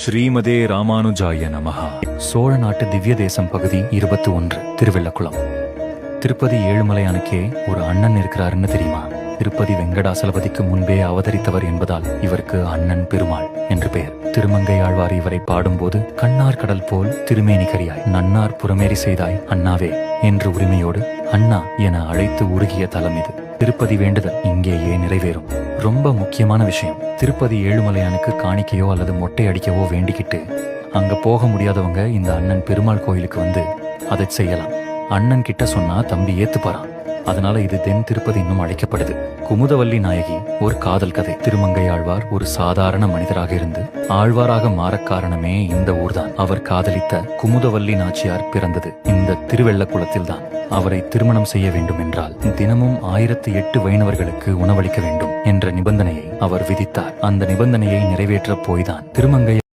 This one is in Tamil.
ஸ்ரீமதே ராமானுஜாய நமஹா. சோழ நாட்டு திவ்ய தேசம் பகுதி 21 திருவெள்ளக்குளம். திருப்பதி ஏழுமலையானுக்கே ஒரு அண்ணன் இருக்கிறாருன்னு தெரியுமா? திருப்பதி வெங்கடாசலபதிக்கு முன்பே அவதரித்தவர் என்பதால் இவருக்கு அண்ணன் பெருமாள் என்று பெயர். திருமங்கை ஆழ்வார் இவரை பாடும்போது கண்ணார் கடல் போல் திருமேனி கரியாய் நன்னார் புறமேறி செய்தாய் அண்ணாவே என்று உரிமையோடு அண்ணா என அழைத்து உருகிய தலம் இது. திருப்பதி வேண்டுதல் இங்கேயே நிறைவேறும். ரொம்ப முக்கியமான விஷயம், திருப்பதி ஏழுமலையானுக்கு காணிக்கையோ அல்லது மொட்டை அடிக்கவோ வேண்டிக்கிட்டு அங்க போக முடியாதவங்க இந்த அண்ணன் பெருமாள் கோயிலுக்கு வந்து அதை செய்யலாம். அண்ணன் கிட்ட சொன்னா தம்பி ஏத்துப்பாரான். அதனால இது தென் திருப்பதி இன்னும் அழைக்கப்படுது. குமுதவல்லி நாயகி ஒரு காதல் கதை. திருமங்கை ஆழ்வார் ஒரு சாதாரண மனிதராக இருந்து ஆழ்வாராக மாற காரணமே இந்த ஊர்தான். அவர் காதலித்த குமுதவல்லி நாச்சியார் பிறந்தது இந்த திருவெள்ளக்குளத்தில்தான். அவரை திருமணம் செய்ய வேண்டும் என்றால் தினமும் 1008 வைணவர்களுக்கு உணவளிக்க வேண்டும் என்ற நிபந்தனையை அவர் விதித்தார். அந்த நிபந்தனையை நிறைவேற்ற போய்தான் திருமங்கை